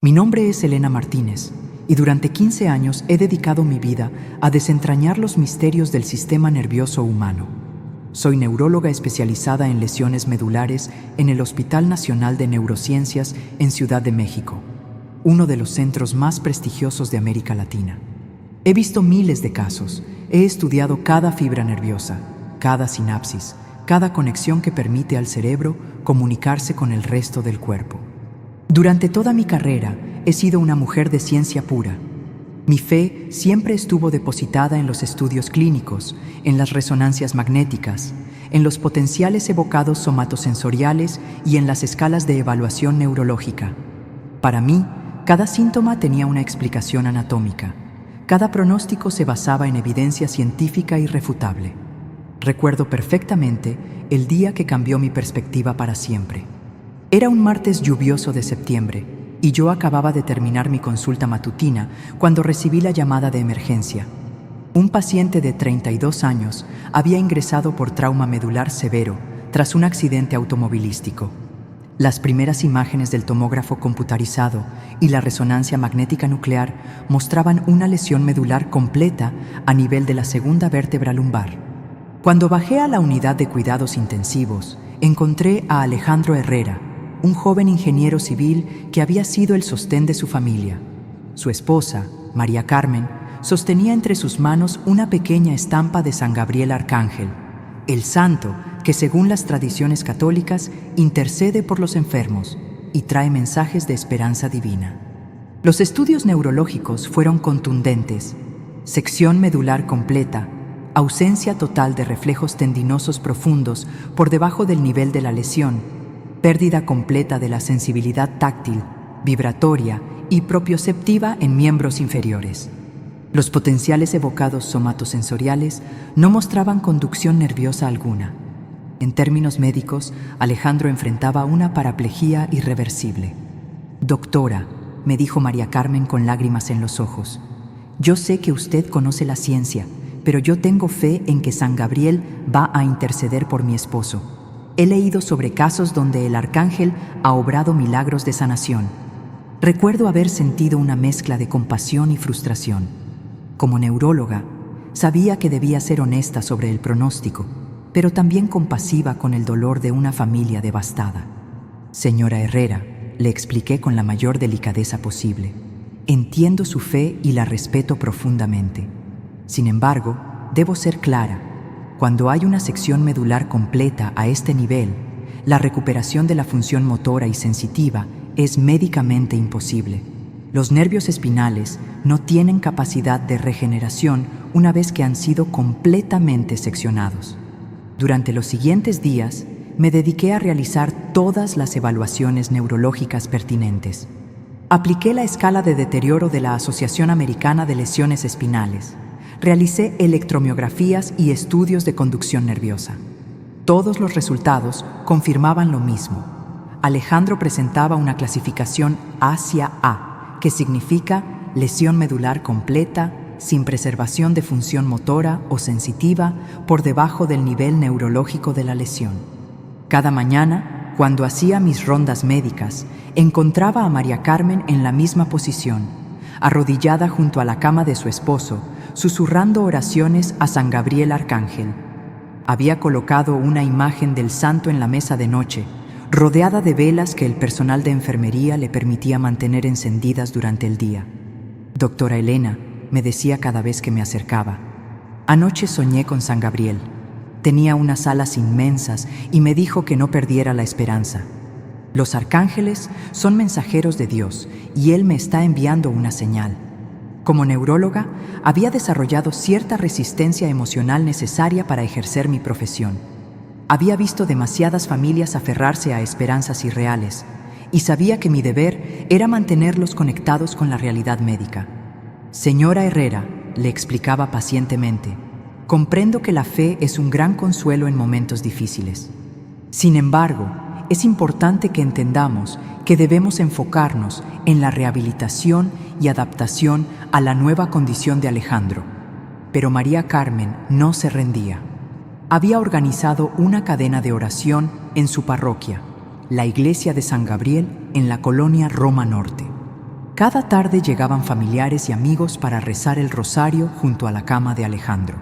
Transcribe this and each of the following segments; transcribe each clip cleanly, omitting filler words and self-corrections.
Mi nombre es Elena Martínez y durante 15 años he dedicado mi vida a desentrañar los misterios del sistema nervioso humano. Soy neuróloga especializada en lesiones medulares en el Hospital Nacional de Neurociencias en Ciudad de México, uno de los centros más prestigiosos de América Latina. He visto miles de casos, he estudiado cada fibra nerviosa, cada sinapsis, cada conexión que permite al cerebro comunicarse con el resto del cuerpo. Durante toda mi carrera he sido una mujer de ciencia pura. Mi fe siempre estuvo depositada en los estudios clínicos, en las resonancias magnéticas, en los potenciales evocados somatosensoriales y en las escalas de evaluación neurológica. Para mí, cada síntoma tenía una explicación anatómica. Cada pronóstico se basaba en evidencia científica irrefutable. Recuerdo perfectamente el día que cambió mi perspectiva para siempre. Era un martes lluvioso de septiembre y yo acababa de terminar mi consulta matutina cuando recibí la llamada de emergencia. Un paciente de 32 años había ingresado por trauma medular severo tras un accidente automovilístico. Las primeras imágenes del tomógrafo computarizado y la resonancia magnética nuclear mostraban una lesión medular completa a nivel de la segunda vértebra lumbar. Cuando bajé a la unidad de cuidados intensivos, encontré a Alejandro Herrera, un joven ingeniero civil que había sido el sostén de su familia. Su esposa, María Carmen, sostenía entre sus manos una pequeña estampa de San Gabriel Arcángel, el santo que, según las tradiciones católicas, intercede por los enfermos y trae mensajes de esperanza divina. Los estudios neurológicos fueron contundentes: sección medular completa, ausencia total de reflejos tendinosos profundos por debajo del nivel de la lesión, pérdida completa de la sensibilidad táctil, vibratoria y propioceptiva en miembros inferiores. Los potenciales evocados somatosensoriales no mostraban conducción nerviosa alguna. En términos médicos, Alejandro enfrentaba una paraplegia irreversible. «Doctora», me dijo María Carmen con lágrimas en los ojos, «yo sé que usted conoce la ciencia, pero yo tengo fe en que San Gabriel va a interceder por mi esposo. He leído sobre casos donde el arcángel ha obrado milagros de sanación. Recuerdo haber sentido una mezcla de compasión y frustración. Como neuróloga, sabía que debía ser honesta sobre el pronóstico, pero también compasiva con el dolor de una familia devastada. Señora Herrera», le expliqué con la mayor delicadeza posible, «entiendo su fe y la respeto profundamente. Sin embargo, debo ser clara. Cuando hay una sección medular completa a este nivel, la recuperación de la función motora y sensitiva es médicamente imposible. Los nervios espinales no tienen capacidad de regeneración una vez que han sido completamente seccionados». Durante los siguientes días, me dediqué a realizar todas las evaluaciones neurológicas pertinentes. Apliqué la escala de deterioro de la Asociación Americana de Lesiones Espinales. Realicé electromiografías y estudios de conducción nerviosa. Todos los resultados confirmaban lo mismo. Alejandro presentaba una clasificación hacia A, que significa lesión medular completa, sin preservación de función motora o sensitiva por debajo del nivel neurológico de la lesión. Cada mañana, cuando hacía mis rondas médicas, encontraba a María Carmen en la misma posición, arrodillada junto a la cama de su esposo, susurrando oraciones a San Gabriel Arcángel. Había colocado una imagen del santo en la mesa de noche, rodeada de velas que el personal de enfermería le permitía mantener encendidas durante el día. «Doctora Elena», me decía cada vez que me acercaba, «anoche soñé con San Gabriel. Tenía unas alas inmensas y me dijo que no perdiera la esperanza. Los arcángeles son mensajeros de Dios y Él me está enviando una señal». Como neuróloga, había desarrollado cierta resistencia emocional necesaria para ejercer mi profesión. Había visto demasiadas familias aferrarse a esperanzas irreales y sabía que mi deber era mantenerlos conectados con la realidad médica. «Señora Herrera», le explicaba pacientemente, «comprendo que la fe es un gran consuelo en momentos difíciles. Sin embargo, es importante que entendamos que debemos enfocarnos en la rehabilitación y adaptación a la nueva condición de Alejandro». Pero María Carmen no se rendía. Había organizado una cadena de oración en su parroquia, la Iglesia de San Gabriel en la colonia Roma Norte. Cada tarde llegaban familiares y amigos para rezar el rosario junto a la cama de Alejandro.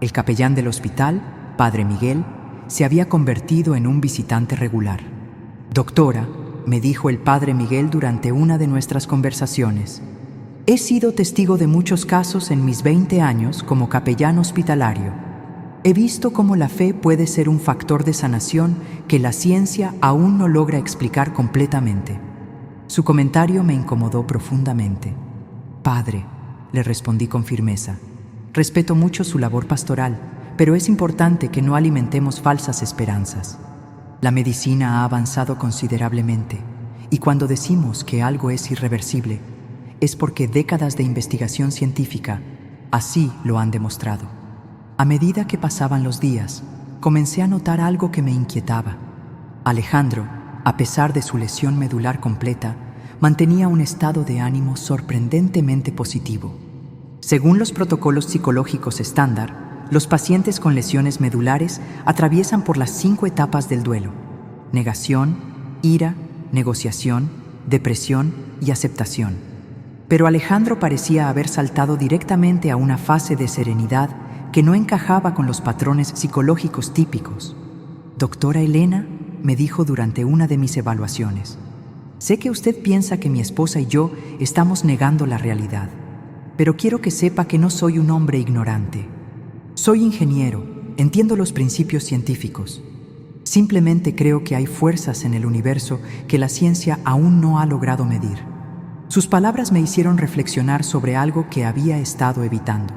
El capellán del hospital, Padre Miguel, se había convertido en un visitante regular. «Doctora», me dijo el Padre Miguel durante una de nuestras conversaciones, «he sido testigo de muchos casos en mis 20 años como capellán hospitalario. He visto cómo la fe puede ser un factor de sanación que la ciencia aún no logra explicar completamente». Su comentario me incomodó profundamente. «Padre», le respondí con firmeza, «respeto mucho su labor pastoral, pero es importante que no alimentemos falsas esperanzas. La medicina ha avanzado considerablemente, y cuando decimos que algo es irreversible, es porque décadas de investigación científica así lo han demostrado». A medida que pasaban los días, comencé a notar algo que me inquietaba. Alejandro, a pesar de su lesión medular completa, mantenía un estado de ánimo sorprendentemente positivo. Según los protocolos psicológicos estándar, los pacientes con lesiones medulares atraviesan por las 5 etapas del duelo: negación, ira, negociación, depresión y aceptación. Pero Alejandro parecía haber saltado directamente a una fase de serenidad que no encajaba con los patrones psicológicos típicos. «Doctora Elena», me dijo durante una de mis evaluaciones, «sé que usted piensa que mi esposa y yo estamos negando la realidad, pero quiero que sepa que no soy un hombre ignorante. Soy ingeniero, entiendo los principios científicos. Simplemente creo que hay fuerzas en el universo que la ciencia aún no ha logrado medir». Sus palabras me hicieron reflexionar sobre algo que había estado evitando: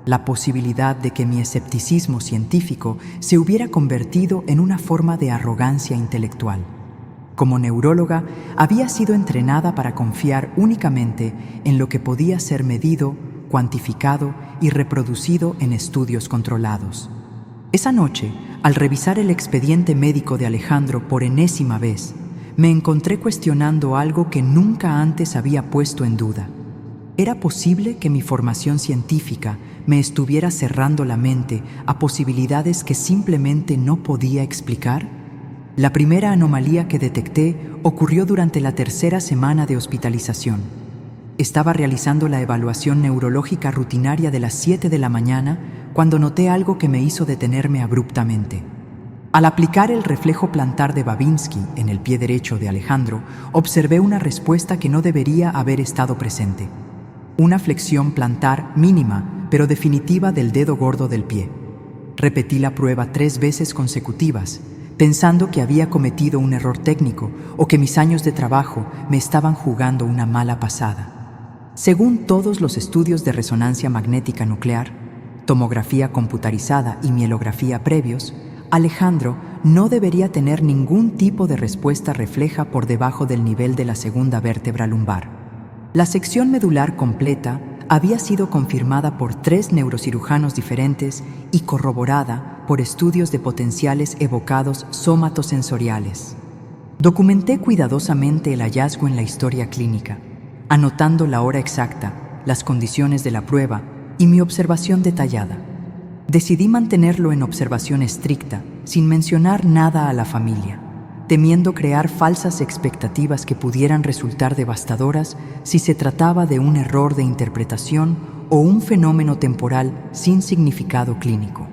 la posibilidad de que mi escepticismo científico se hubiera convertido en una forma de arrogancia intelectual. Como neuróloga, había sido entrenada para confiar únicamente en lo que podía ser medido, cuantificado y reproducido en estudios controlados. Esa noche, al revisar el expediente médico de Alejandro por enésima vez, me encontré cuestionando algo que nunca antes había puesto en duda. ¿Era posible que mi formación científica me estuviera cerrando la mente a posibilidades que simplemente no podía explicar? La primera anomalía que detecté ocurrió durante la 3ª semana de hospitalización. Estaba realizando la evaluación neurológica rutinaria de las 7 de la mañana cuando noté algo que me hizo detenerme abruptamente. Al aplicar el reflejo plantar de Babinski en el pie derecho de Alejandro, observé una respuesta que no debería haber estado presente: una flexión plantar mínima pero definitiva del dedo gordo del pie. Repetí la prueba 3 veces consecutivas, pensando que había cometido un error técnico o que mis años de trabajo me estaban jugando una mala pasada. Según todos los estudios de resonancia magnética nuclear, tomografía computarizada y mielografía previos, Alejandro no debería tener ningún tipo de respuesta refleja por debajo del nivel de la 2ª vértebra lumbar. La sección medular completa había sido confirmada por 3 neurocirujanos diferentes y corroborada por estudios de potenciales evocados somatosensoriales. Documenté cuidadosamente el hallazgo en la historia clínica, anotando la hora exacta, las condiciones de la prueba y mi observación detallada. Decidí mantenerlo en observación estricta, sin mencionar nada a la familia, temiendo crear falsas expectativas que pudieran resultar devastadoras si se trataba de un error de interpretación o un fenómeno temporal sin significado clínico.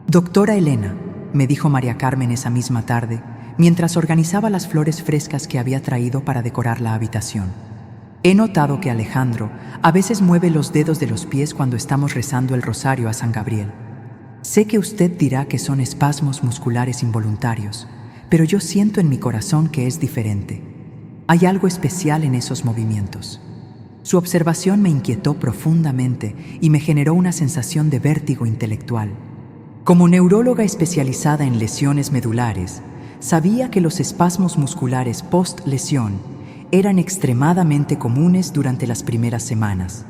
«Doctora Elena», me dijo María Carmen esa misma tarde, mientras organizaba las flores frescas que había traído para decorar la habitación, «he notado que Alejandro a veces mueve los dedos de los pies cuando estamos rezando el rosario a San Gabriel. Sé que usted dirá que son espasmos musculares involuntarios, pero yo siento en mi corazón que es diferente. Hay algo especial en esos movimientos». Su observación me inquietó profundamente y me generó una sensación de vértigo intelectual. Como neuróloga especializada en lesiones medulares, sabía que los espasmos musculares post-lesión eran extremadamente comunes durante las primeras semanas,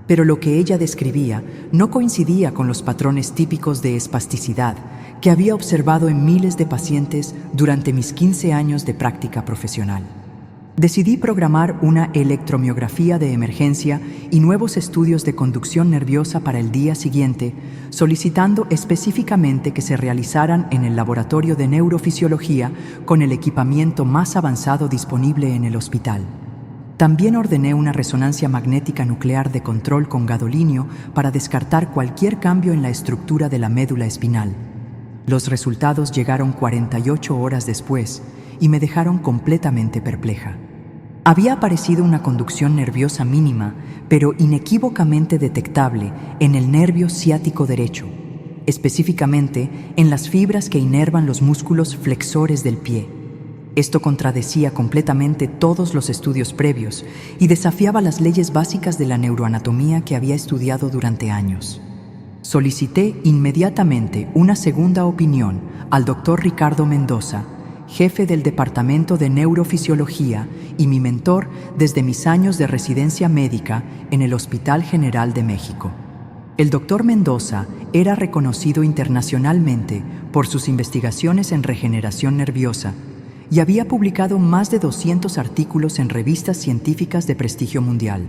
pero lo que ella describía no coincidía con los patrones típicos de espasticidad que había observado en miles de pacientes durante mis 15 años de práctica profesional. Decidí programar una electromiografía de emergencia y nuevos estudios de conducción nerviosa para el día siguiente, solicitando específicamente que se realizaran en el laboratorio de neurofisiología con el equipamiento más avanzado disponible en el hospital. También ordené una resonancia magnética nuclear de control con gadolinio para descartar cualquier cambio en la estructura de la médula espinal. Los resultados llegaron 48 horas después y me dejaron completamente perpleja. Había aparecido una conducción nerviosa mínima, pero inequívocamente detectable en el nervio ciático derecho, específicamente en las fibras que inervan los músculos flexores del pie. Esto contradecía completamente todos los estudios previos y desafiaba las leyes básicas de la neuroanatomía que había estudiado durante años. Solicité inmediatamente una segunda opinión al Dr. Ricardo Mendoza, jefe del Departamento de Neurofisiología y mi mentor desde mis años de residencia médica en el Hospital General de México. El Dr. Mendoza era reconocido internacionalmente por sus investigaciones en regeneración nerviosa y había publicado más de 200 artículos en revistas científicas de prestigio mundial.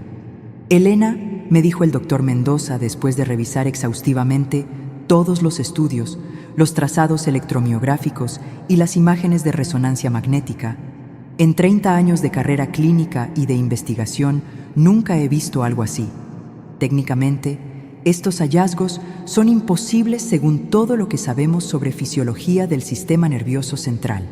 Elena, me dijo el Dr. Mendoza después de revisar exhaustivamente todos los estudios, los trazados electromiográficos y las imágenes de resonancia magnética, en 30 años de carrera clínica y de investigación nunca he visto algo así. Técnicamente, estos hallazgos son imposibles según todo lo que sabemos sobre fisiología del sistema nervioso central.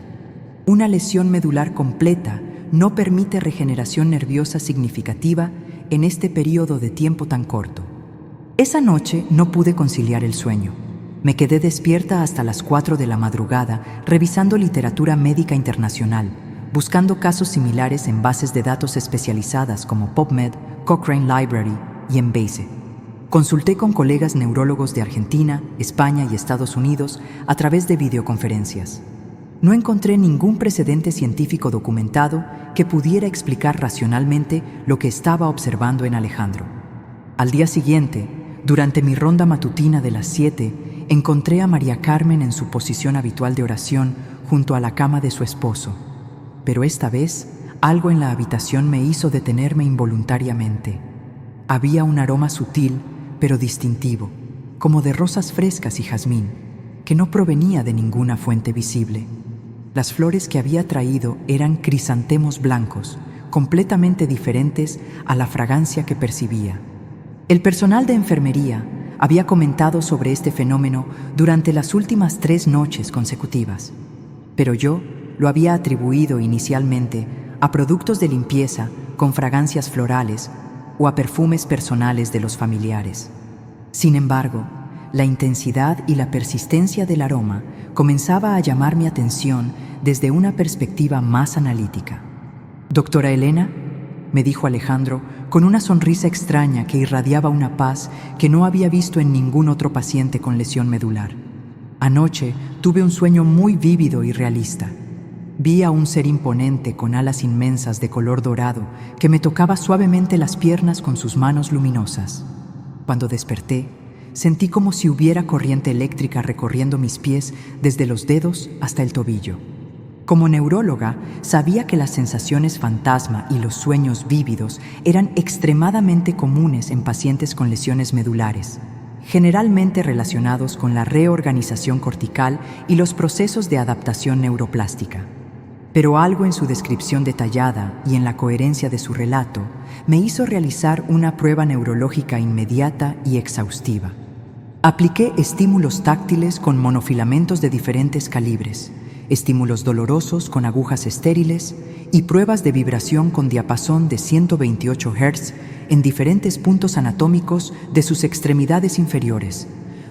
Una lesión medular completa no permite regeneración nerviosa significativa en este periodo de tiempo tan corto. Esa noche no pude conciliar el sueño. Me quedé despierta hasta las 4 de la madrugada revisando literatura médica internacional, buscando casos similares en bases de datos especializadas como PubMed, Cochrane Library y Embase. Consulté con colegas neurólogos de Argentina, España y Estados Unidos a través de videoconferencias. No encontré ningún precedente científico documentado que pudiera explicar racionalmente lo que estaba observando en Alejandro. Al día siguiente, durante mi ronda matutina de las 7, encontré a María Carmen en su posición habitual de oración junto a la cama de su esposo. Pero esta vez, algo en la habitación me hizo detenerme involuntariamente. Había un aroma sutil, pero distintivo, como de rosas frescas y jazmín, que no provenía de ninguna fuente visible. Las flores que había traído eran crisantemos blancos, completamente diferentes a la fragancia que percibía. El personal de enfermería había comentado sobre este fenómeno durante las últimas 3 noches consecutivas, pero yo lo había atribuido inicialmente a productos de limpieza con fragancias florales o a perfumes personales de los familiares. Sin embargo, la intensidad y la persistencia del aroma comenzaba a llamar mi atención desde una perspectiva más analítica. «Doctora Elena», me dijo Alejandro con una sonrisa extraña que irradiaba una paz que no había visto en ningún otro paciente con lesión medular. «Anoche tuve un sueño muy vívido y realista. Vi a un ser imponente con alas inmensas de color dorado que me tocaba suavemente las piernas con sus manos luminosas. Cuando desperté, sentí como si hubiera corriente eléctrica recorriendo mis pies desde los dedos hasta el tobillo. Como neuróloga, sabía que las sensaciones fantasma y los sueños vívidos eran extremadamente comunes en pacientes con lesiones medulares, generalmente relacionados con la reorganización cortical y los procesos de adaptación neuroplástica. Pero algo en su descripción detallada y en la coherencia de su relato me hizo realizar una prueba neurológica inmediata y exhaustiva. Apliqué estímulos táctiles con monofilamentos de diferentes calibres, estímulos dolorosos con agujas estériles y pruebas de vibración con diapasón de 128 Hz en diferentes puntos anatómicos de sus extremidades inferiores,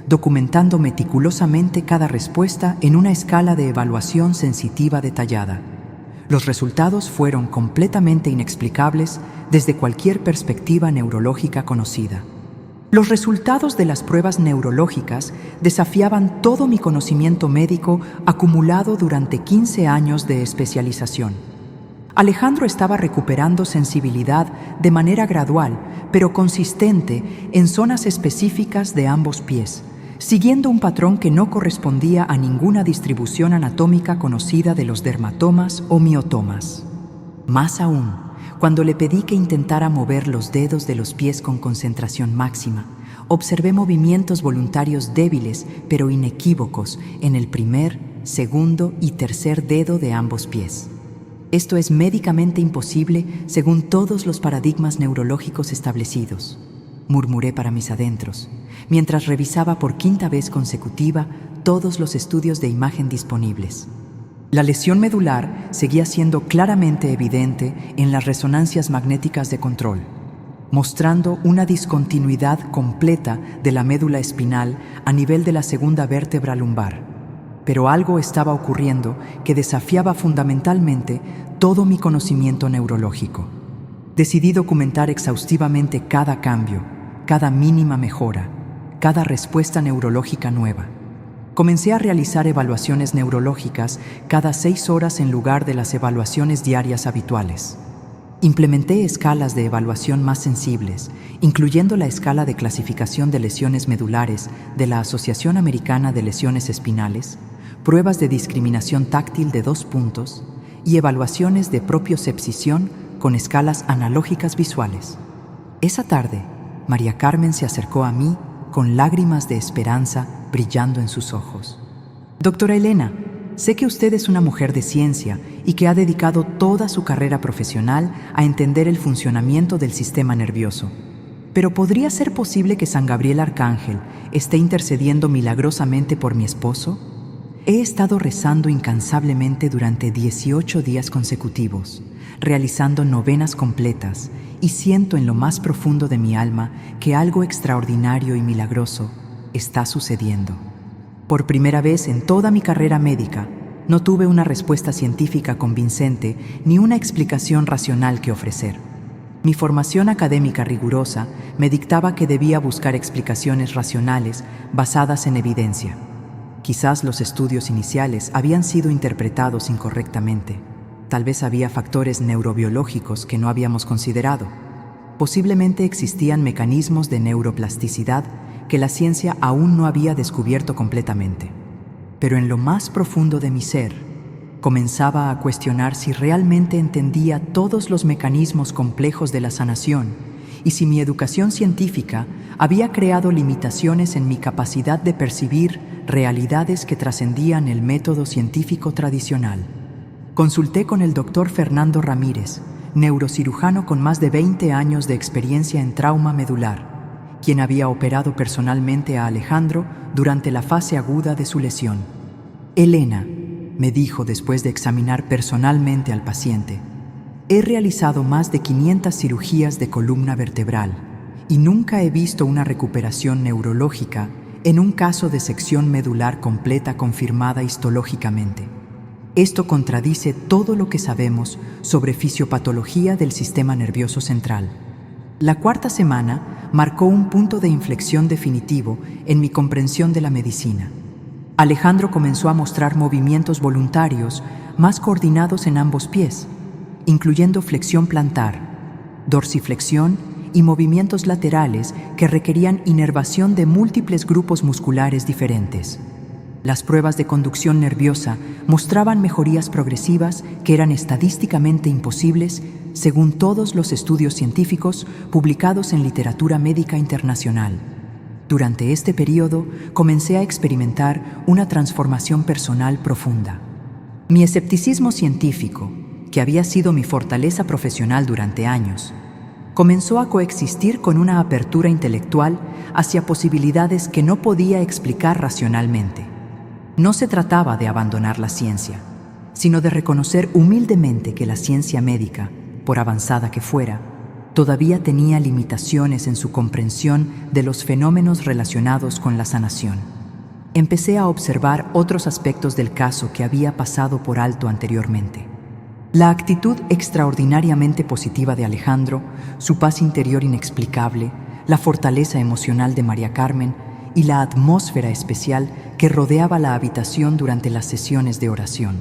documentando meticulosamente cada respuesta en una escala de evaluación sensitiva detallada. Los resultados fueron completamente inexplicables desde cualquier perspectiva neurológica conocida. Los resultados de las pruebas neurológicas desafiaban todo mi conocimiento médico acumulado durante 15 años de especialización. Alejandro estaba recuperando sensibilidad de manera gradual, pero consistente en zonas específicas de ambos pies, siguiendo un patrón que no correspondía a ninguna distribución anatómica conocida de los dermatomas o miotomas. Más aún, cuando le pedí que intentara mover los dedos de los pies con concentración máxima, observé movimientos voluntarios débiles pero inequívocos en el primer, segundo y tercer dedo de ambos pies. Esto es médicamente imposible según todos los paradigmas neurológicos establecidos, murmuré para mis adentros, mientras revisaba por quinta vez consecutiva todos los estudios de imagen disponibles. La lesión medular seguía siendo claramente evidente en las resonancias magnéticas de control, mostrando una discontinuidad completa de la médula espinal a nivel de la segunda vértebra lumbar. Pero algo estaba ocurriendo que desafiaba fundamentalmente todo mi conocimiento neurológico. Decidí documentar exhaustivamente cada cambio, cada mínima mejora, cada respuesta neurológica nueva. Comencé a realizar evaluaciones neurológicas cada 6 horas en lugar de las evaluaciones diarias habituales. Implementé escalas de evaluación más sensibles, incluyendo la escala de clasificación de lesiones medulares de la Asociación Americana de Lesiones Espinales, pruebas de discriminación táctil de 2 puntos y evaluaciones de propiocepción con escalas analógicas visuales. Esa tarde, María Carmen se acercó a mí con lágrimas de esperanza brillando en sus ojos. Doctora Elena, sé que usted es una mujer de ciencia y que ha dedicado toda su carrera profesional a entender el funcionamiento del sistema nervioso. Pero ¿podría ser posible que San Gabriel Arcángel esté intercediendo milagrosamente por mi esposo? He estado rezando incansablemente durante 18 días consecutivos, realizando novenas completas, y siento en lo más profundo de mi alma que algo extraordinario y milagroso está sucediendo. Por primera vez en toda mi carrera médica, no tuve una respuesta científica convincente ni una explicación racional que ofrecer. Mi formación académica rigurosa me dictaba que debía buscar explicaciones racionales basadas en evidencia. Quizás los estudios iniciales habían sido interpretados incorrectamente. Tal vez había factores neurobiológicos que no habíamos considerado. Posiblemente existían mecanismos de neuroplasticidad que la ciencia aún no había descubierto completamente. Pero en lo más profundo de mi ser, comenzaba a cuestionar si realmente entendía todos los mecanismos complejos de la sanación y si mi educación científica había creado limitaciones en mi capacidad de percibir realidades que trascendían el método científico tradicional. Consulté con el doctor Fernando Ramírez, neurocirujano con más de 20 años de experiencia en trauma medular, quien había operado personalmente a Alejandro durante la fase aguda de su lesión. Elena, me dijo después de examinar personalmente al paciente, he realizado más de 500 cirugías de columna vertebral y nunca he visto una recuperación neurológica en un caso de sección medular completa confirmada histológicamente. Esto contradice todo lo que sabemos sobre fisiopatología del sistema nervioso central. La 4ª semana marcó un punto de inflexión definitivo en mi comprensión de la medicina. Alejandro comenzó a mostrar movimientos voluntarios más coordinados en ambos pies, incluyendo flexión plantar, dorsiflexión y movimientos laterales que requerían inervación de múltiples grupos musculares diferentes. Las pruebas de conducción nerviosa mostraban mejorías progresivas que eran estadísticamente imposibles según todos los estudios científicos publicados en literatura médica internacional. Durante este periodo comencé a experimentar una transformación personal profunda. Mi escepticismo científico, que había sido mi fortaleza profesional durante años, comenzó a coexistir con una apertura intelectual hacia posibilidades que no podía explicar racionalmente. No se trataba de abandonar la ciencia, sino de reconocer humildemente que la ciencia médica, por avanzada que fuera, todavía tenía limitaciones en su comprensión de los fenómenos relacionados con la sanación. Empecé a observar otros aspectos del caso que había pasado por alto anteriormente. La actitud extraordinariamente positiva de Alejandro, su paz interior inexplicable, la fortaleza emocional de María Carmen y la atmósfera especial que rodeaba la habitación durante las sesiones de oración.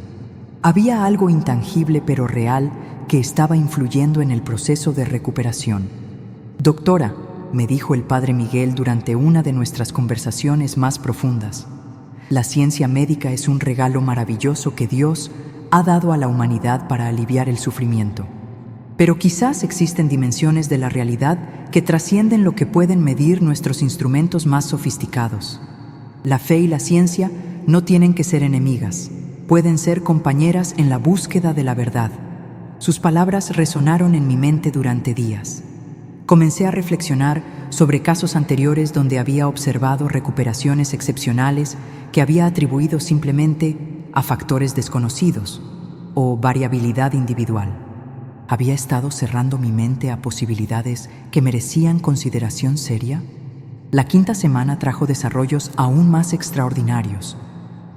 Había algo intangible pero real que estaba influyendo en el proceso de recuperación. Doctora, me dijo el padre Miguel durante una de nuestras conversaciones más profundas, la ciencia médica es un regalo maravilloso que Dios ha dado a la humanidad para aliviar el sufrimiento. Pero quizás existen dimensiones de la realidad que trascienden lo que pueden medir nuestros instrumentos más sofisticados. La fe y la ciencia no tienen que ser enemigas, pueden ser compañeras en la búsqueda de la verdad. Sus palabras resonaron en mi mente durante días. Comencé a reflexionar sobre casos anteriores donde había observado recuperaciones excepcionales que había atribuido simplemente a factores desconocidos o variabilidad individual. ¿Había estado cerrando mi mente a posibilidades que merecían consideración seria? La quinta semana trajo desarrollos aún más extraordinarios.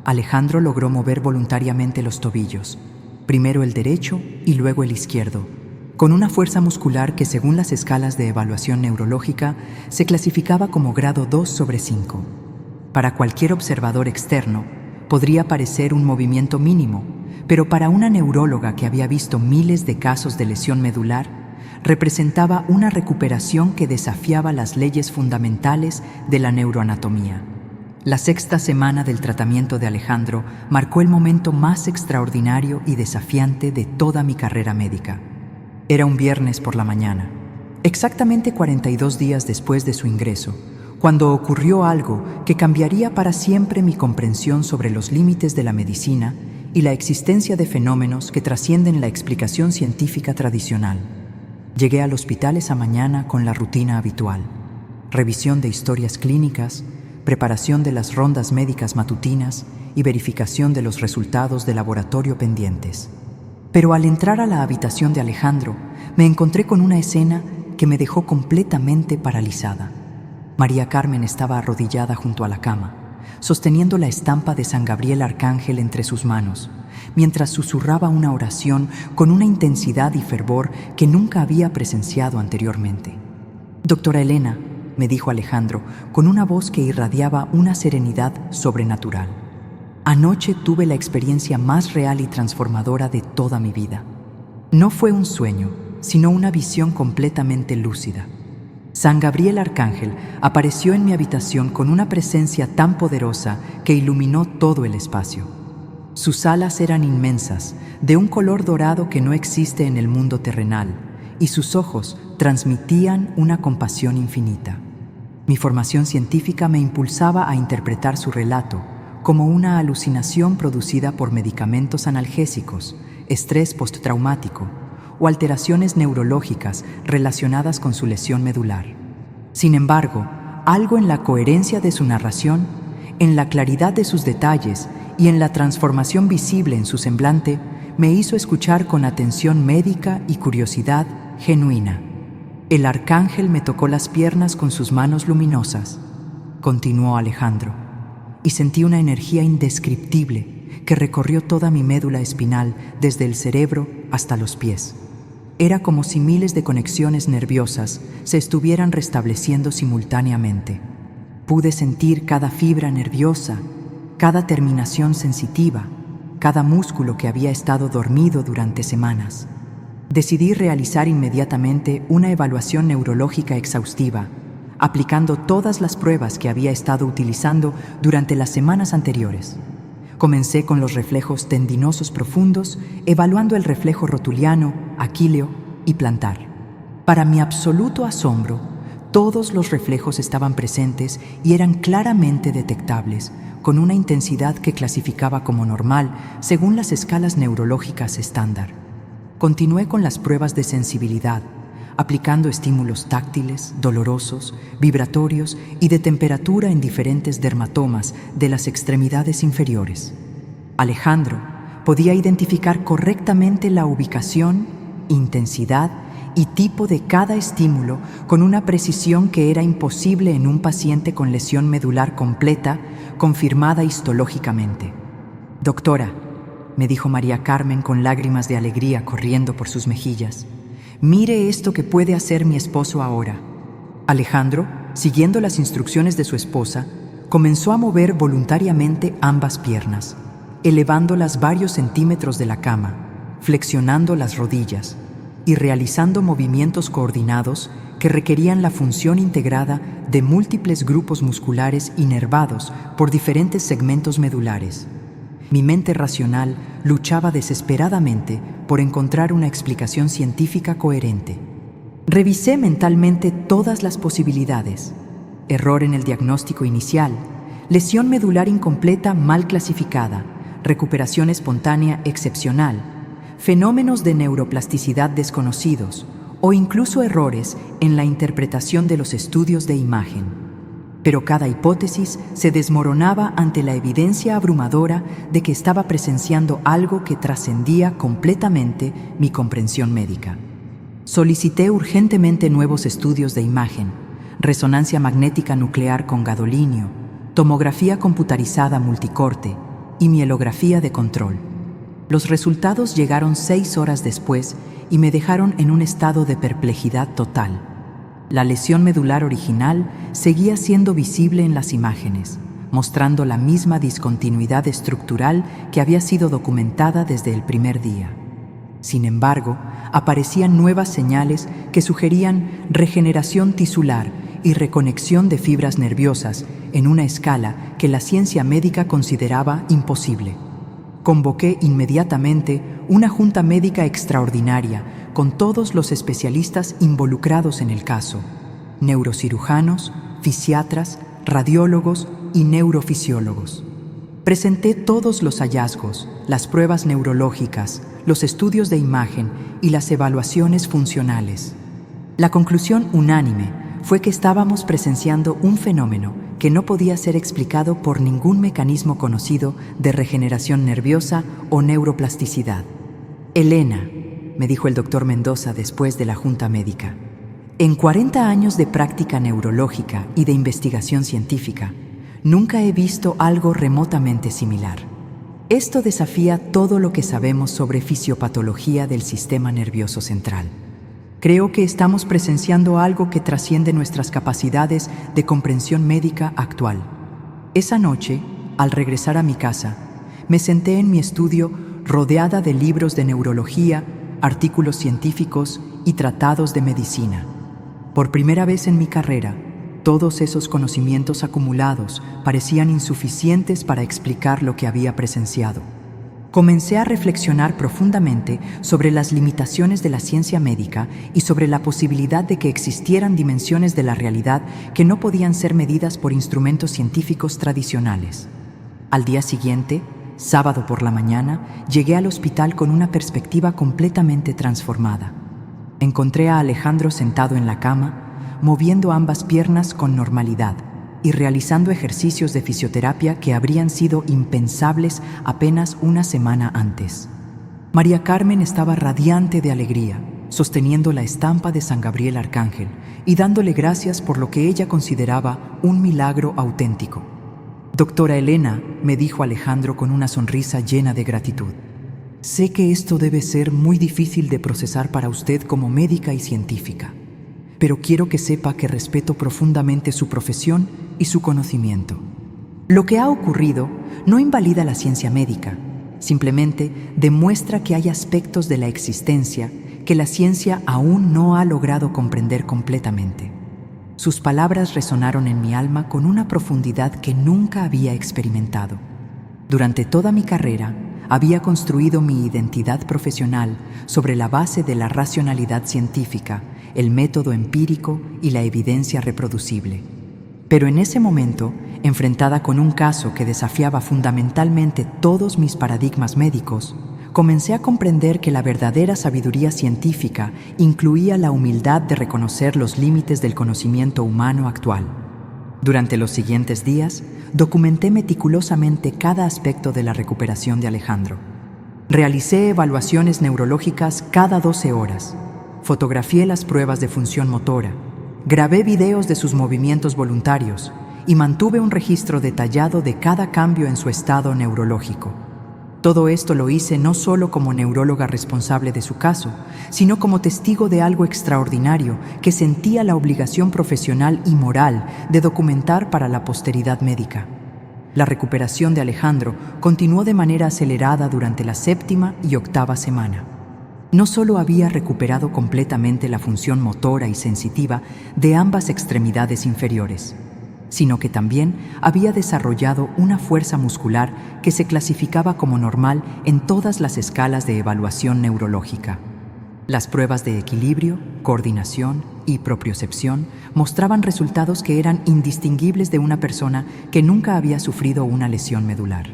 Alejandro logró mover voluntariamente los tobillos, primero el derecho y luego el izquierdo, con una fuerza muscular que, según las escalas de evaluación neurológica, se clasificaba como grado 2/5. Para cualquier observador externo, podría parecer un movimiento mínimo, pero para una neuróloga que había visto miles de casos de lesión medular, representaba una recuperación que desafiaba las leyes fundamentales de la neuroanatomía. La sexta semana del tratamiento de Alejandro marcó el momento más extraordinario y desafiante de toda mi carrera médica. Era un viernes por la mañana, exactamente 42 días después de su ingreso, cuando ocurrió algo que cambiaría para siempre mi comprensión sobre los límites de la medicina y la existencia de fenómenos que trascienden la explicación científica tradicional. Llegué al hospital esa mañana con la rutina habitual: revisión de historias clínicas, preparación de las rondas médicas matutinas y verificación de los resultados de laboratorio pendientes. Pero al entrar a la habitación de Alejandro, me encontré con una escena que me dejó completamente paralizada. María Carmen estaba arrodillada junto a la cama, sosteniendo la estampa de San Gabriel Arcángel entre sus manos, mientras susurraba una oración con una intensidad y fervor que nunca había presenciado anteriormente. «Doctora Elena», me dijo Alejandro, con una voz que irradiaba una serenidad sobrenatural. «Anoche tuve la experiencia más real y transformadora de toda mi vida. No fue un sueño, sino una visión completamente lúcida. San Gabriel Arcángel apareció en mi habitación con una presencia tan poderosa que iluminó todo el espacio. Sus alas eran inmensas, de un color dorado que no existe en el mundo terrenal, y sus ojos transmitían una compasión infinita. Mi formación científica me impulsaba a interpretar su relato como una alucinación producida por medicamentos analgésicos, estrés postraumático o alteraciones neurológicas relacionadas con su lesión medular. Sin embargo, algo en la coherencia de su narración, en la claridad de sus detalles y en la transformación visible en su semblante me hizo escuchar con atención médica y curiosidad genuina. El arcángel me tocó las piernas con sus manos luminosas», continuó Alejandro, «y sentí una energía indescriptible que recorrió toda mi médula espinal desde el cerebro hasta los pies. Era como si miles de conexiones nerviosas se estuvieran restableciendo simultáneamente. Pude sentir cada fibra nerviosa, cada terminación sensitiva, cada músculo que había estado dormido durante semanas. Decidí realizar inmediatamente una evaluación neurológica exhaustiva, aplicando todas las pruebas que había estado utilizando durante las semanas anteriores. Comencé con los reflejos tendinosos profundos, evaluando el reflejo rotuliano, aquileo y plantar. Para mi absoluto asombro, todos los reflejos estaban presentes y eran claramente detectables, con una intensidad que clasificaba como normal según las escalas neurológicas estándar. Continué con las pruebas de sensibilidad, aplicando estímulos táctiles, dolorosos, vibratorios y de temperatura en diferentes dermatomas de las extremidades inferiores. Alejandro podía identificar correctamente la ubicación, intensidad y tipo de cada estímulo con una precisión que era imposible en un paciente con lesión medular completa, confirmada histológicamente. «Doctora», me dijo María Carmen con lágrimas de alegría corriendo por sus mejillas, «mire esto que puede hacer mi esposo ahora». Alejandro, siguiendo las instrucciones de su esposa, comenzó a mover voluntariamente ambas piernas, elevándolas varios centímetros de la cama, flexionando las rodillas y realizando movimientos coordinados que requerían la función integrada de múltiples grupos musculares inervados por diferentes segmentos medulares. Mi mente racional luchaba desesperadamente por encontrar una explicación científica coherente. Revisé mentalmente todas las posibilidades: error en el diagnóstico inicial, lesión medular incompleta mal clasificada, recuperación espontánea excepcional, fenómenos de neuroplasticidad desconocidos o incluso errores en la interpretación de los estudios de imagen. Pero cada hipótesis se desmoronaba ante la evidencia abrumadora de que estaba presenciando algo que trascendía completamente mi comprensión médica. Solicité urgentemente nuevos estudios de imagen, resonancia magnética nuclear con gadolinio, tomografía computarizada multicorte y mielografía de control. Los resultados llegaron 6 horas después y me dejaron en un estado de perplejidad total. La lesión medular original seguía siendo visible en las imágenes, mostrando la misma discontinuidad estructural que había sido documentada desde el primer día. Sin embargo, aparecían nuevas señales que sugerían regeneración tisular y reconexión de fibras nerviosas en una escala que la ciencia médica consideraba imposible. Convoqué inmediatamente una junta médica extraordinaria con todos los especialistas involucrados en el caso: neurocirujanos, fisiatras, radiólogos y neurofisiólogos. Presenté todos los hallazgos, las pruebas neurológicas, los estudios de imagen y las evaluaciones funcionales. La conclusión unánime fue que estábamos presenciando un fenómeno que no podía ser explicado por ningún mecanismo conocido de regeneración nerviosa o neuroplasticidad. Elena, me dijo el doctor Mendoza después de la junta médica, en 40 años de práctica neurológica y de investigación científica, nunca he visto algo remotamente similar. Esto desafía todo lo que sabemos sobre fisiopatología del sistema nervioso central. Creo que estamos presenciando algo que trasciende nuestras capacidades de comprensión médica actual. Esa noche, al regresar a mi casa, me senté en mi estudio rodeada de libros de neurología, artículos científicos y tratados de medicina. Por primera vez en mi carrera, todos esos conocimientos acumulados parecían insuficientes para explicar lo que había presenciado. Comencé a reflexionar profundamente sobre las limitaciones de la ciencia médica y sobre la posibilidad de que existieran dimensiones de la realidad que no podían ser medidas por instrumentos científicos tradicionales. Al día siguiente, sábado por la mañana, llegué al hospital con una perspectiva completamente transformada. Encontré a Alejandro sentado en la cama, moviendo ambas piernas con normalidad y realizando ejercicios de fisioterapia que habrían sido impensables apenas una semana antes. María Carmen estaba radiante de alegría, sosteniendo la estampa de San Gabriel Arcángel y dándole gracias por lo que ella consideraba un milagro auténtico. Doctora Elena, me dijo Alejandro con una sonrisa llena de gratitud, sé que esto debe ser muy difícil de procesar para usted como médica y científica, pero quiero que sepa que respeto profundamente su profesión y su conocimiento. Lo que ha ocurrido no invalida la ciencia médica, simplemente demuestra que hay aspectos de la existencia que la ciencia aún no ha logrado comprender completamente. Sus palabras resonaron en mi alma con una profundidad que nunca había experimentado. Durante toda mi carrera, había construido mi identidad profesional sobre la base de la racionalidad científica, el método empírico y la evidencia reproducible. Pero en ese momento, enfrentada con un caso que desafiaba fundamentalmente todos mis paradigmas médicos, comencé a comprender que la verdadera sabiduría científica incluía la humildad de reconocer los límites del conocimiento humano actual. Durante los siguientes días, documenté meticulosamente cada aspecto de la recuperación de Alejandro. Realicé evaluaciones neurológicas cada 12 horas, fotografié las pruebas de función motora, grabé videos de sus movimientos voluntarios y mantuve un registro detallado de cada cambio en su estado neurológico. Todo esto lo hice no solo como neuróloga responsable de su caso, sino como testigo de algo extraordinario que sentía la obligación profesional y moral de documentar para la posteridad médica. La recuperación de Alejandro continuó de manera acelerada durante la 7ª y 8ª semana. No solo había recuperado completamente la función motora y sensitiva de ambas extremidades inferiores, sino que también había desarrollado una fuerza muscular que se clasificaba como normal en todas las escalas de evaluación neurológica. Las pruebas de equilibrio, coordinación y propiocepción mostraban resultados que eran indistinguibles de una persona que nunca había sufrido una lesión medular.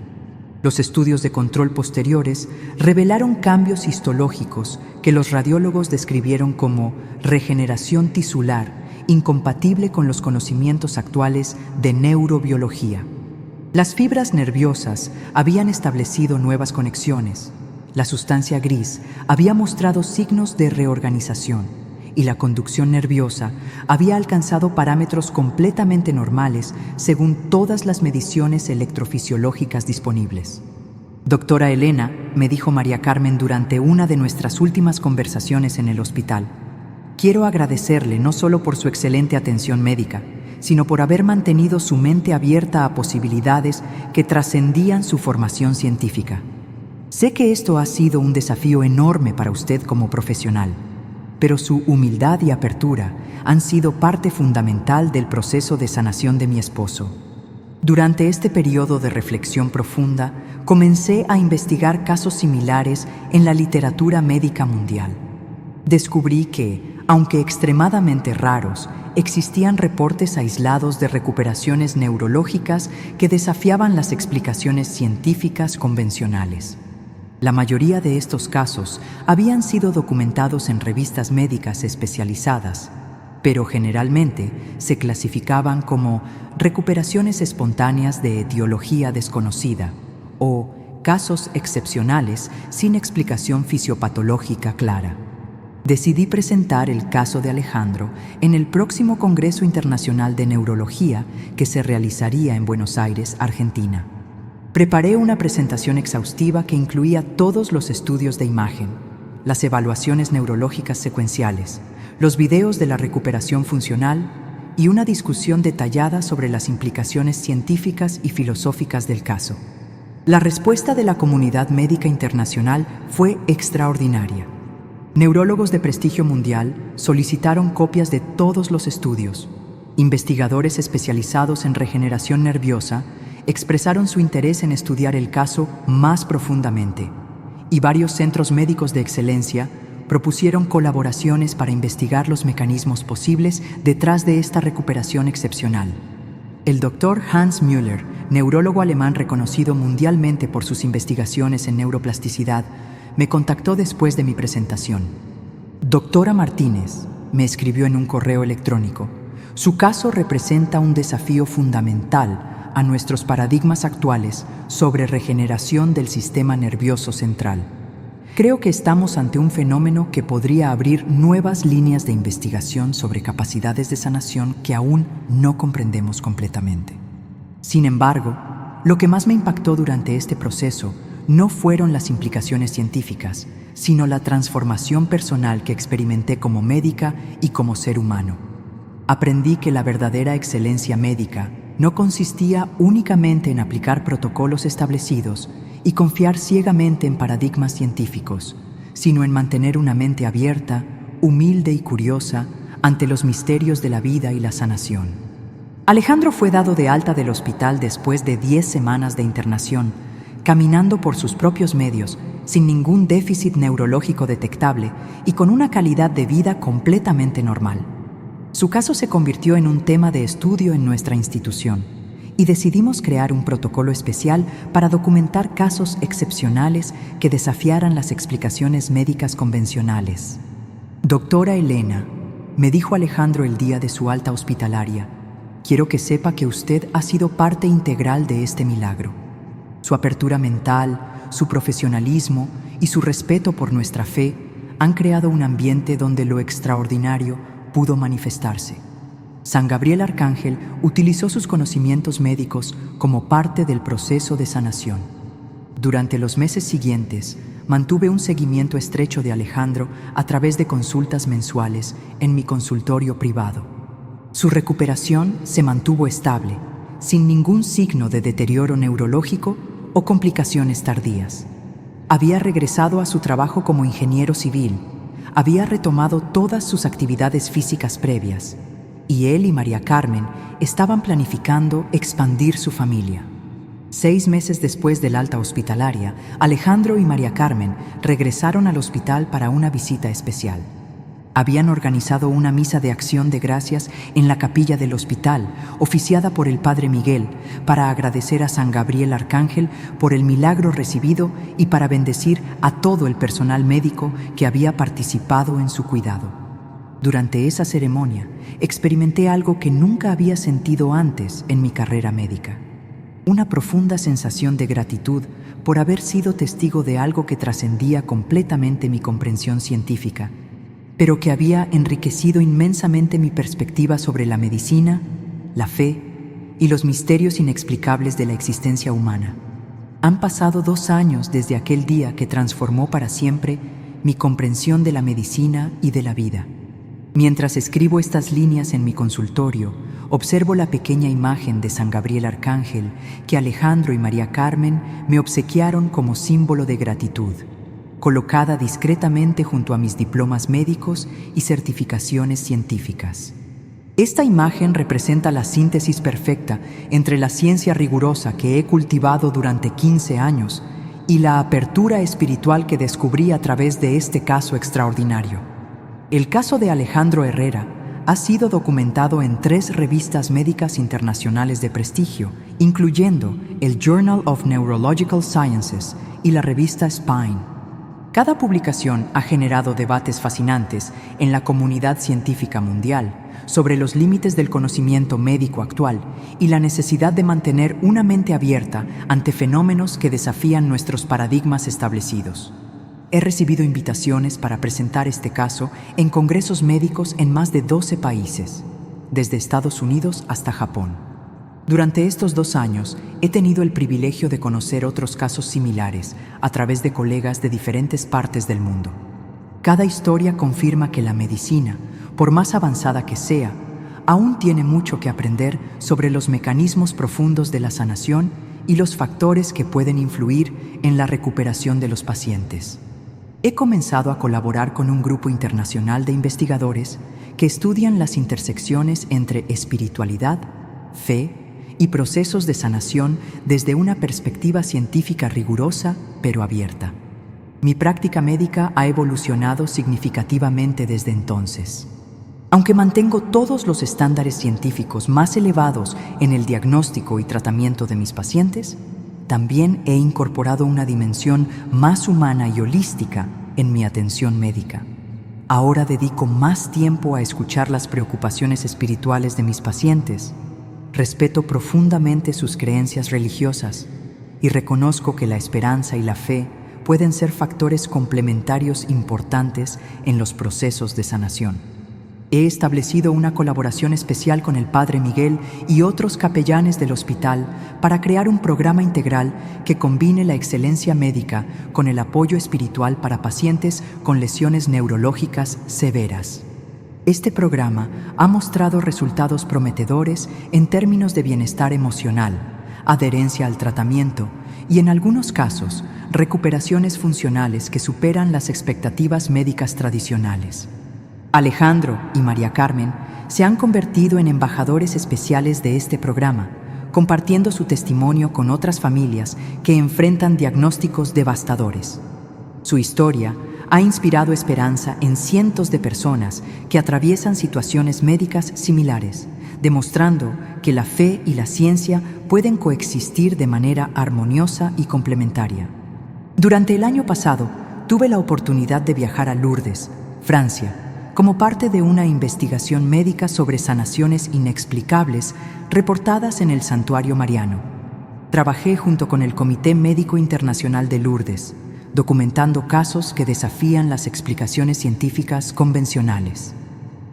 Los estudios de control posteriores revelaron cambios histológicos que los radiólogos describieron como regeneración tisular, incompatible con los conocimientos actuales de neurobiología. Las fibras nerviosas habían establecido nuevas conexiones, la sustancia gris había mostrado signos de reorganización y la conducción nerviosa había alcanzado parámetros completamente normales según todas las mediciones electrofisiológicas disponibles. Doctora Elena, me dijo María Carmen durante una de nuestras últimas conversaciones en el hospital, quiero agradecerle no solo por su excelente atención médica, sino por haber mantenido su mente abierta a posibilidades que trascendían su formación científica. Sé que esto ha sido un desafío enorme para usted como profesional, pero su humildad y apertura han sido parte fundamental del proceso de sanación de mi esposo. Durante este periodo de reflexión profunda, comencé a investigar casos similares en la literatura médica mundial. Descubrí que, aunque extremadamente raros, existían reportes aislados de recuperaciones neurológicas que desafiaban las explicaciones científicas convencionales. La mayoría de estos casos habían sido documentados en revistas médicas especializadas, pero generalmente se clasificaban como recuperaciones espontáneas de etiología desconocida o casos excepcionales sin explicación fisiopatológica clara. Decidí presentar el caso de Alejandro en el próximo Congreso Internacional de Neurología que se realizaría en Buenos Aires, Argentina. Preparé una presentación exhaustiva que incluía todos los estudios de imagen, las evaluaciones neurológicas secuenciales, los videos de la recuperación funcional y una discusión detallada sobre las implicaciones científicas y filosóficas del caso. La respuesta de la comunidad médica internacional fue extraordinaria. Neurólogos de prestigio mundial solicitaron copias de todos los estudios. Investigadores especializados en regeneración nerviosa expresaron su interés en estudiar el caso más profundamente, y varios centros médicos de excelencia propusieron colaboraciones para investigar los mecanismos posibles detrás de esta recuperación excepcional. El Dr. Hans Müller, neurólogo alemán reconocido mundialmente por sus investigaciones en neuroplasticidad, me contactó después de mi presentación. Doctora Martínez, me escribió en un correo electrónico, su caso representa un desafío fundamental a nuestros paradigmas actuales sobre regeneración del sistema nervioso central. Creo que estamos ante un fenómeno que podría abrir nuevas líneas de investigación sobre capacidades de sanación que aún no comprendemos completamente. Sin embargo, lo que más me impactó durante este proceso no fueron las implicaciones científicas, sino la transformación personal que experimenté como médica y como ser humano. Aprendí que la verdadera excelencia médica no consistía únicamente en aplicar protocolos establecidos y confiar ciegamente en paradigmas científicos, sino en mantener una mente abierta, humilde y curiosa ante los misterios de la vida y la sanación. Alejandro fue dado de alta del hospital después de 10 semanas de internación, caminando por sus propios medios, sin ningún déficit neurológico detectable y con una calidad de vida completamente normal. Su caso se convirtió en un tema de estudio en nuestra institución y decidimos crear un protocolo especial para documentar casos excepcionales que desafiaran las explicaciones médicas convencionales. Doctora Elena, me dijo Alejandro el día de su alta hospitalaria, quiero que sepa que usted ha sido parte integral de este milagro. Su apertura mental, su profesionalismo y su respeto por nuestra fe han creado un ambiente donde lo extraordinario pudo manifestarse. San Gabriel Arcángel utilizó sus conocimientos médicos como parte del proceso de sanación. Durante los meses siguientes, mantuve un seguimiento estrecho de Alejandro a través de consultas mensuales en mi consultorio privado. Su recuperación se mantuvo estable, sin ningún signo de deterioro neurológico o complicaciones tardías. Había regresado a su trabajo como ingeniero civil, había retomado todas sus actividades físicas previas, y él y María Carmen estaban planificando expandir su familia. 6 meses después del alta hospitalaria, Alejandro y María Carmen regresaron al hospital para una visita especial. Habían organizado una misa de acción de gracias en la capilla del hospital, oficiada por el Padre Miguel, para agradecer a San Gabriel Arcángel por el milagro recibido y para bendecir a todo el personal médico que había participado en su cuidado. Durante esa ceremonia, experimenté algo que nunca había sentido antes en mi carrera médica. Una profunda sensación de gratitud por haber sido testigo de algo que trascendía completamente mi comprensión científica, pero que había enriquecido inmensamente mi perspectiva sobre la medicina, la fe y los misterios inexplicables de la existencia humana. Han pasado 2 años desde aquel día que transformó para siempre mi comprensión de la medicina y de la vida. Mientras escribo estas líneas en mi consultorio, observo la pequeña imagen de San Gabriel Arcángel que Alejandro y María Carmen me obsequiaron como símbolo de gratitud, colocada discretamente junto a mis diplomas médicos y certificaciones científicas. Esta imagen representa la síntesis perfecta entre la ciencia rigurosa que he cultivado durante 15 años y la apertura espiritual que descubrí a través de este caso extraordinario. El caso de Alejandro Herrera ha sido documentado en 3 revistas médicas internacionales de prestigio, incluyendo el Journal of Neurological Sciences y la revista Spine. Cada publicación ha generado debates fascinantes en la comunidad científica mundial sobre los límites del conocimiento médico actual y la necesidad de mantener una mente abierta ante fenómenos que desafían nuestros paradigmas establecidos. He recibido invitaciones para presentar este caso en congresos médicos en más de 12 países, desde Estados Unidos hasta Japón. Durante estos 2 años, he tenido el privilegio de conocer otros casos similares a través de colegas de diferentes partes del mundo. Cada historia confirma que la medicina, por más avanzada que sea, aún tiene mucho que aprender sobre los mecanismos profundos de la sanación y los factores que pueden influir en la recuperación de los pacientes. He comenzado a colaborar con un grupo internacional de investigadores que estudian las intersecciones entre espiritualidad, fe y procesos de sanación desde una perspectiva científica rigurosa pero abierta. Mi práctica médica ha evolucionado significativamente desde entonces. Aunque mantengo todos los estándares científicos más elevados en el diagnóstico y tratamiento de mis pacientes, también he incorporado una dimensión más humana y holística en mi atención médica. Ahora dedico más tiempo a escuchar las preocupaciones espirituales de mis pacientes, respeto profundamente sus creencias religiosas y reconozco que la esperanza y la fe pueden ser factores complementarios importantes en los procesos de sanación. He establecido una colaboración especial con el Padre Miguel y otros capellanes del hospital para crear un programa integral que combine la excelencia médica con el apoyo espiritual para pacientes con lesiones neurológicas severas. Este programa ha mostrado resultados prometedores en términos de bienestar emocional, adherencia al tratamiento y, en algunos casos, recuperaciones funcionales que superan las expectativas médicas tradicionales. Alejandro y María Carmen se han convertido en embajadores especiales de este programa, compartiendo su testimonio con otras familias que enfrentan diagnósticos devastadores. Su historia ha inspirado esperanza en cientos de personas que atraviesan situaciones médicas similares, demostrando que la fe y la ciencia pueden coexistir de manera armoniosa y complementaria. Durante el año pasado, tuve la oportunidad de viajar a Lourdes, Francia, como parte de una investigación médica sobre sanaciones inexplicables reportadas en el Santuario Mariano. Trabajé junto con el Comité Médico Internacional de Lourdes, documentando casos que desafían las explicaciones científicas convencionales.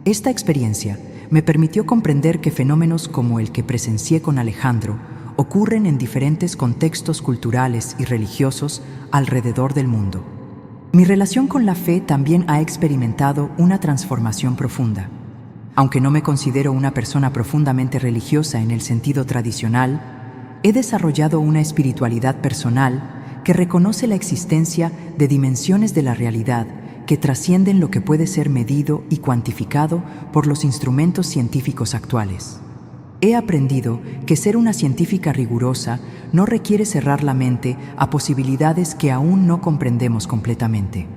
Esta experiencia me permitió comprender que fenómenos como el que presencié con Alejandro ocurren en diferentes contextos culturales y religiosos alrededor del mundo. Mi relación con la fe también ha experimentado una transformación profunda. Aunque no me considero una persona profundamente religiosa en el sentido tradicional, he desarrollado una espiritualidad personal que reconoce la existencia de dimensiones de la realidad que trascienden lo que puede ser medido y cuantificado por los instrumentos científicos actuales. He aprendido que ser una científica rigurosa no requiere cerrar la mente a posibilidades que aún no comprendemos completamente.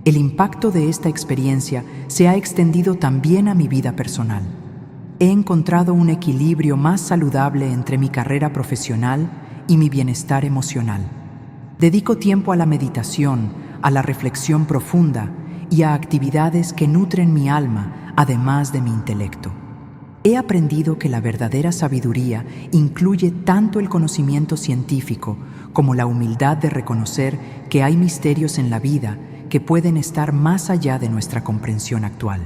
el impacto de esta experiencia se ha extendido también a mi vida personal. He encontrado un equilibrio más saludable entre mi carrera profesional y mi bienestar emocional. Dedico tiempo a la meditación, a la reflexión profunda y a actividades que nutren mi alma, además de mi intelecto. He aprendido que la verdadera sabiduría incluye tanto el conocimiento científico como la humildad de reconocer que hay misterios en la vida que pueden estar más allá de nuestra comprensión actual.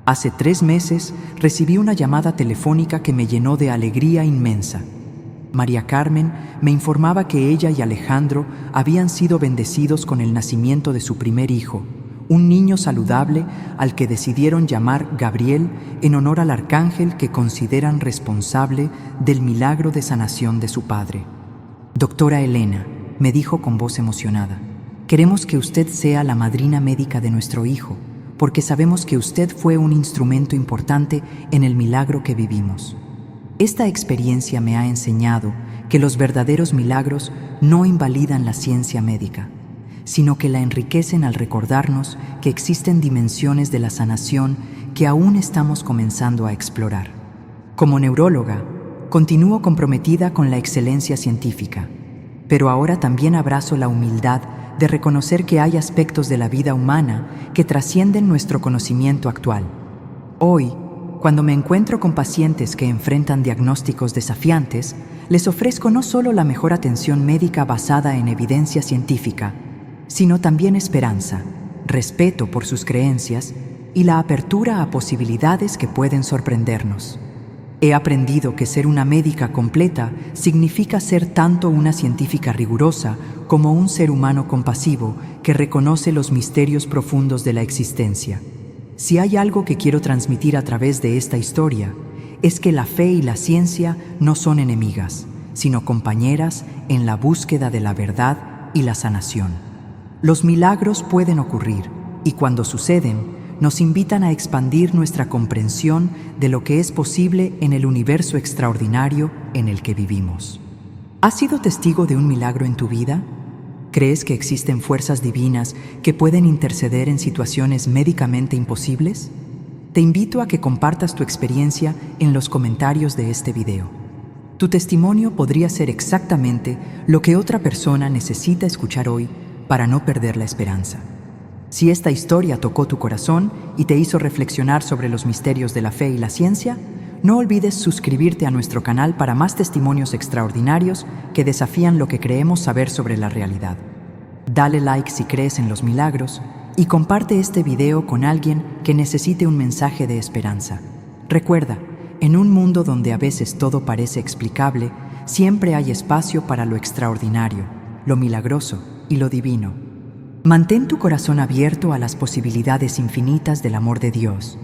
Hace 3 meses recibí una llamada telefónica que me llenó de alegría inmensa. María Carmen me informaba que ella y Alejandro habían sido bendecidos con el nacimiento de su primer hijo, un niño saludable al que decidieron llamar Gabriel en honor al arcángel que consideran responsable del milagro de sanación de su padre. Doctora Elena, me dijo con voz emocionada, queremos que usted sea la madrina médica de nuestro hijo, porque sabemos que usted fue un instrumento importante en el milagro que vivimos. Esta experiencia me ha enseñado que los verdaderos milagros no invalidan la ciencia médica, sino que la enriquecen al recordarnos que existen dimensiones de la sanación que aún estamos comenzando a explorar. Como neuróloga, continúo comprometida con la excelencia científica, pero ahora también abrazo la humildad de reconocer que hay aspectos de la vida humana que trascienden nuestro conocimiento actual. Hoy, cuando me encuentro con pacientes que enfrentan diagnósticos desafiantes, les ofrezco no solo la mejor atención médica basada en evidencia científica, sino también esperanza, respeto por sus creencias y la apertura a posibilidades que pueden sorprendernos. He aprendido que ser una médica completa significa ser tanto una científica rigurosa como un ser humano compasivo que reconoce los misterios profundos de la existencia. Si hay algo que quiero transmitir a través de esta historia, es que la fe y la ciencia no son enemigas, sino compañeras en la búsqueda de la verdad y la sanación. Los milagros pueden ocurrir y cuando suceden, nos invitan a expandir nuestra comprensión de lo que es posible en el universo extraordinario en el que vivimos. ¿Has sido testigo de un milagro en tu vida? ¿Crees que existen fuerzas divinas que pueden interceder en situaciones médicamente imposibles? Te invito a que compartas tu experiencia en los comentarios de este video. Tu testimonio podría ser exactamente lo que otra persona necesita escuchar hoy para no perder la esperanza. Si esta historia tocó tu corazón y te hizo reflexionar sobre los misterios de la fe y la ciencia, no olvides suscribirte a nuestro canal para más testimonios extraordinarios que desafían lo que creemos saber sobre la realidad. Dale like si crees en los milagros y comparte este video con alguien que necesite un mensaje de esperanza. Recuerda, en un mundo donde a veces todo parece explicable, siempre hay espacio para lo extraordinario, lo milagroso y lo divino. Mantén tu corazón abierto a las posibilidades infinitas del amor de Dios